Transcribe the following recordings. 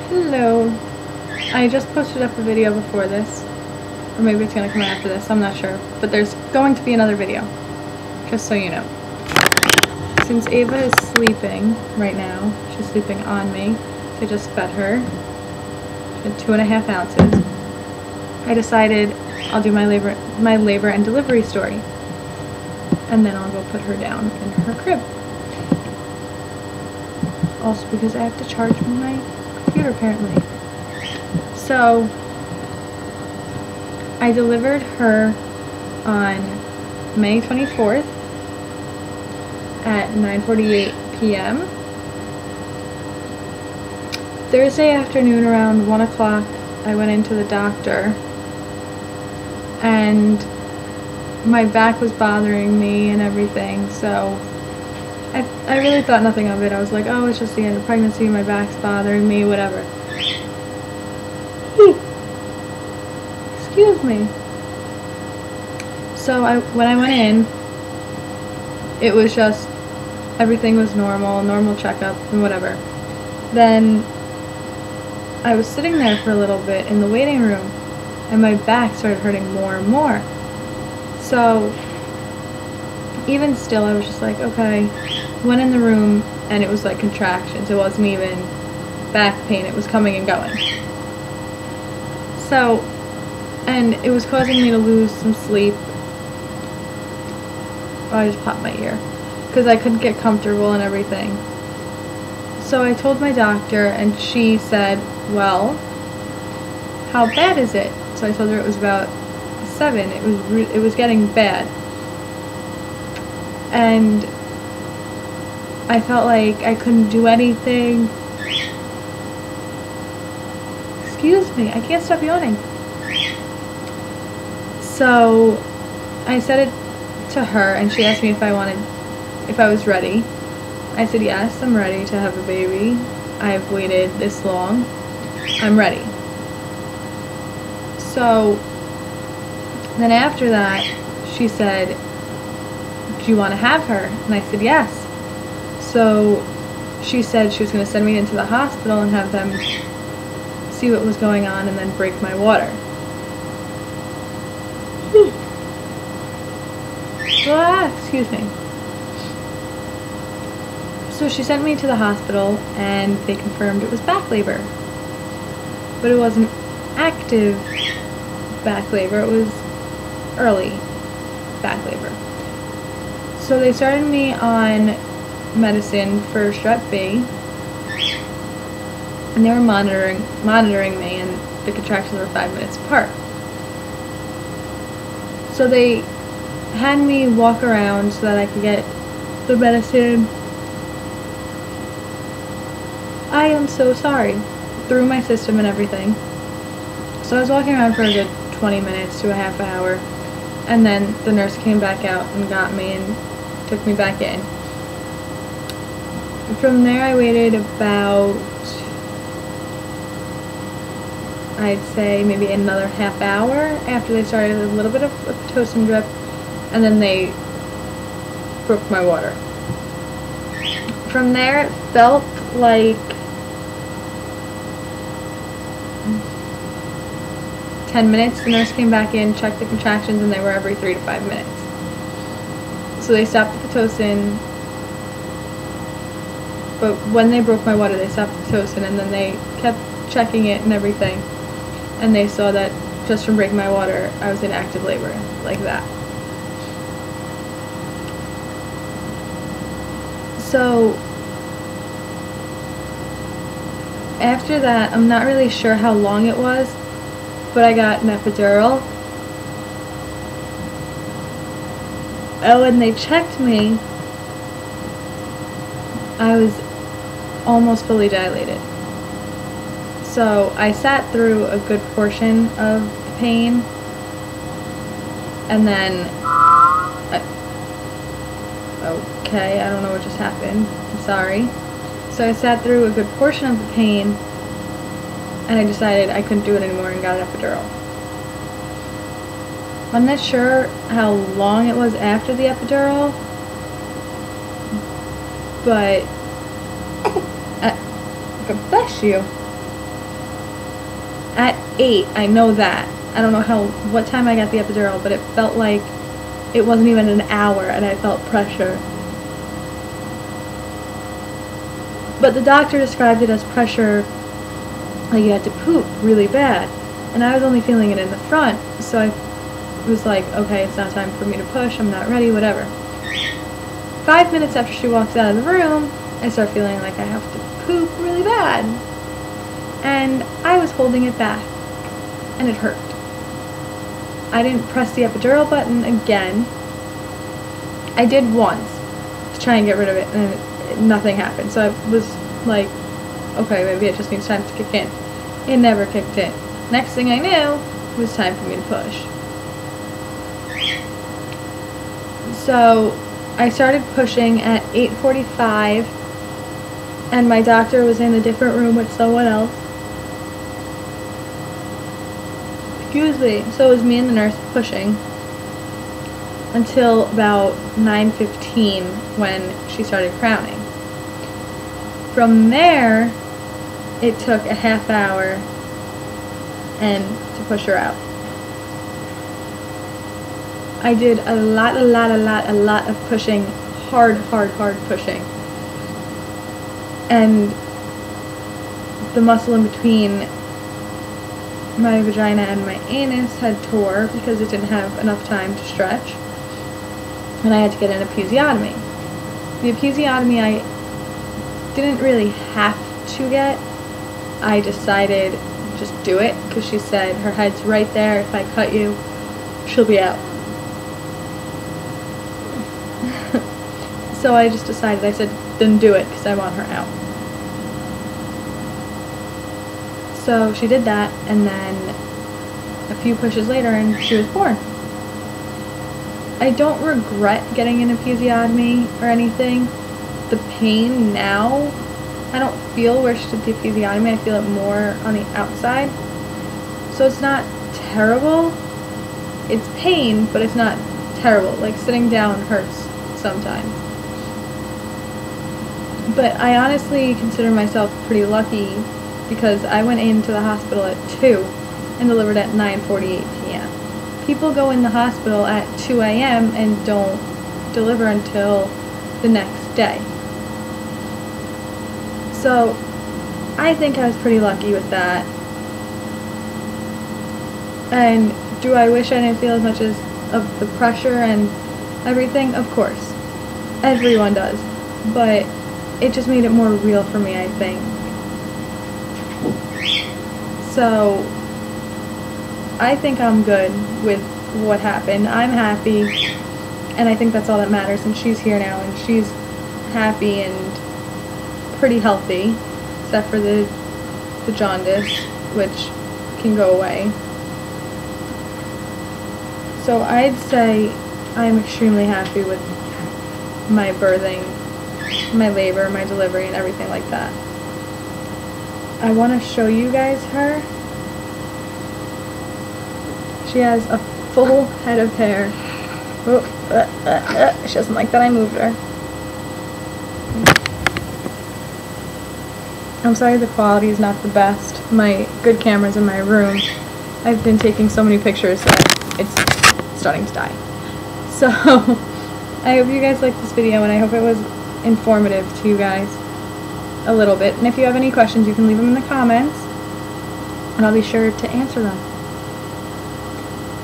Hello. I just posted up a video before this, or maybe it's going to come after this, I'm not sure. But there's going to be another video, just so you know. Since Ava is sleeping right now, she's sleeping on me, so I just fed her. She had 2.5 ounces. I decided I'll do my labor and delivery story, and then I'll go put her down in her crib. Also because I have to charge my computer apparently. So I delivered her on May 24th at 9:48 p.m. Thursday afternoon around 1 o'clock I went into the doctor and my back was bothering me and everything, so I really thought nothing of it. I was like, oh, it's just the end of pregnancy, my back's bothering me, whatever. Excuse me. So when I went in, it was just, everything was normal checkup and whatever. Then I was sitting there for a little bit in the waiting room and my back started hurting more and more. So even still, I was just like, okay. Went in the room and it was like contractions. It wasn't even back pain. It was coming and going. So, and it was causing me to lose some sleep. Oh, I just popped my ear. Because I couldn't get comfortable and everything. So I told my doctor and she said, well, how bad is it? So I told her it was about 7. It was getting bad. And I felt like I couldn't do anything. Excuse me, I can't stop yawning. So I said it to her and she asked me if I was ready. I said yes, I'm ready to have a baby. I've waited this long. I'm ready. So then after that, she said, do you want to have her? And I said yes. So she said she was going to send me into the hospital and have them see what was going on and then break my water. Excuse me. So she sent me to the hospital and they confirmed it was back labor. But it wasn't active back labor, it was early back labor. So they started me on medicine for strep B, and they were monitoring me, and the contractions were 5 minutes apart. So they had me walk around so that I could get the medicine. I am so sorry. Through my system and everything. So I was walking around for a good 20 minutes to a half hour, and then the nurse came back out and got me and took me back in. From there I waited about, I'd say maybe another half hour after they started a little bit of a Pitocin drip, and then they broke my water. From there it felt like 10 minutes. The nurse came back in, checked the contractions, and they were every 3 to 5 minutes. So they stopped the Pitocin, but when they broke my water, they stopped the Pitocin, and then they kept checking it and everything, and they saw that just from breaking my water, I was in active labor, like that. So after that, I'm not really sure how long it was, but I got an epidural. And when they checked me, I was almost fully dilated. So I sat through a good portion of the pain, and then, okay, I don't know what just happened, I'm sorry. So I sat through a good portion of the pain, and I decided I couldn't do it anymore and got an epidural. I'm not sure how long it was after the epidural, but God bless you. At 8, I know that. I don't know what time I got the epidural, but it felt like it wasn't even an hour and I felt pressure. But the doctor described it as pressure, like you had to poop really bad. And I was only feeling it in the front, so I was like, okay, it's not time for me to push, I'm not ready, whatever. 5 minutes after she walks out of the room, I start feeling like I have to poop really bad. And I was holding it back, and it hurt. I didn't press the epidural button again. I did once to try and get rid of it, and nothing happened. So I was like, okay, maybe it just needs time to kick in. It never kicked in. Next thing I knew, it was time for me to push. So I started pushing at 8:45, and my doctor was in a different room with someone else. Excuse me. So it was me and the nurse pushing until about 9:15 when she started crowning. From there, it took a half hour and to push her out. I did a lot of pushing, hard pushing. And the muscle in between my vagina and my anus had tore because it didn't have enough time to stretch. And I had to get an episiotomy. The episiotomy I didn't really have to get. I decided just do it because she said her head's right there. If I cut you, she'll be out. So I just decided, I said, then do it because I want her out. So she did that, and then a few pushes later and she was born. I don't regret getting an episiotomy or anything. The pain now, I don't feel where she did the episiotomy. I feel it more on the outside. So it's not terrible. It's pain, but it's not terrible. Like sitting down hurts sometimes. But I honestly consider myself pretty lucky because I went into the hospital at 2 and delivered at 9:48 p.m. People go in the hospital at 2 a.m. and don't deliver until the next day. So I think I was pretty lucky with that. And do I wish I didn't feel as much of the pressure and everything? Of course. Everyone does. But it just made it more real for me, I think. So I think I'm good with what happened. I'm happy, and I think that's all that matters. And she's here now, and she's happy and pretty healthy, except for the jaundice, which can go away. So I'd say I'm extremely happy with my birthing, my labor, my delivery, and everything like that. I want to show you guys her. She has a full head of hair. Oh, she doesn't like that I moved her. I'm sorry the quality is not the best. My good camera's in my room. I've been taking so many pictures that it's starting to die. So, I hope you guys liked this video, and I hope it was informative to you guys a little bit. And if you have any questions, you can leave them in the comments, and I'll be sure to answer them.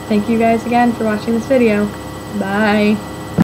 Thank you guys again for watching this video. Bye.